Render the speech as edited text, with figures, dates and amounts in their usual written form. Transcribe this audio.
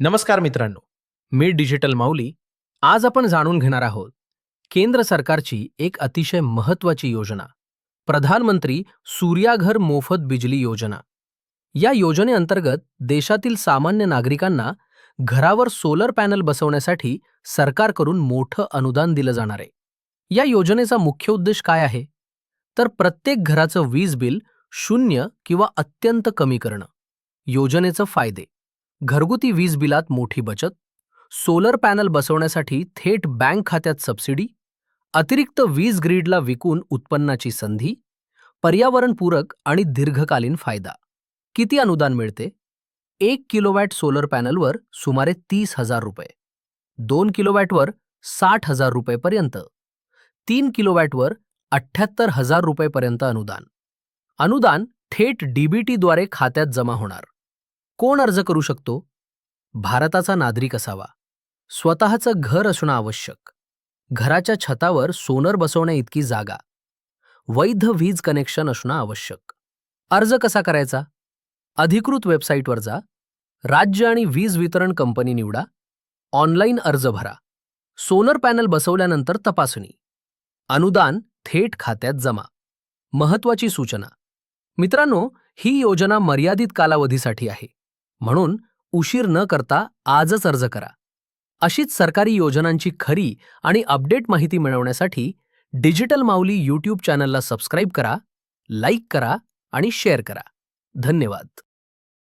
नमस्कार मित्रांनो, मी डिजिटल माऊली. आज आपण जाणून घेणार आहोत केंद्र सरकारची एक अतिशय महत्त्वाची योजना, प्रधानमंत्री सूर्याघर मोफत बिजली योजना. या योजनेअंतर्गत देशातील सामान्य नागरिकांना घरावर सोलर पॅनल बसवण्यासाठी सरकारकडून मोठं अनुदान दिलं जाणार आहे. या योजनेचा मुख्य उद्देश काय आहे? तर प्रत्येक घराचं वीज बिल शून्य किंवा अत्यंत कमी करणं. योजनेचं फायदे: घरगुती वीज बिलात मोठी बचत, सोलर पॅनल बसवण्यासाठी थेट बँक खात्यात सबसिडी, अतिरिक्त वीज ग्रीडला विकून उत्पन्नाची संधी, पर्यावरणपूरक आणि दीर्घकालीन फायदा. किती अनुदान मिळते? 1 किलोवॅट सोलर पॅनलवर सुमारे 30,000 रुपये, 2 किलोवॅटवर 60,000 रुपयेपर्यंत, 3 किलोवॅटवर 78,000 रुपयेपर्यंत अनुदान. अनुदान थेट डीबीटीद्वारे खात्यात जमा होणार. कोण अर्ज करू शकतो? भारताचा नागरिक असावा, स्वतःचं घर असणं आवश्यक, घराच्या छतावर सोलर बसवण्या इतकी जागा, वैध वीज कनेक्शन असणं आवश्यक. अर्ज कसा करायचा? अधिकृत वेबसाईटवर जा, राज्य आणि वीज वितरण कंपनी निवडा, ऑनलाईन अर्ज भरा, सोलर पॅनल बसवल्यानंतर तपासणी, अनुदान थेट खात्यात जमा. महत्त्वाची सूचना: मित्रांनो, ही योजना मर्यादित कालावधीसाठी आहे, म्हणून उशीर न करता आजच अर्ज करा. अशीच सरकारी योजनांची खरी आणि अपडेट माहिती मिळवण्यासाठी डिजिटल माऊली यूट्यूब चॅनलला सबस्क्राईब करा, लाईक करा आणि शेअर करा. धन्यवाद.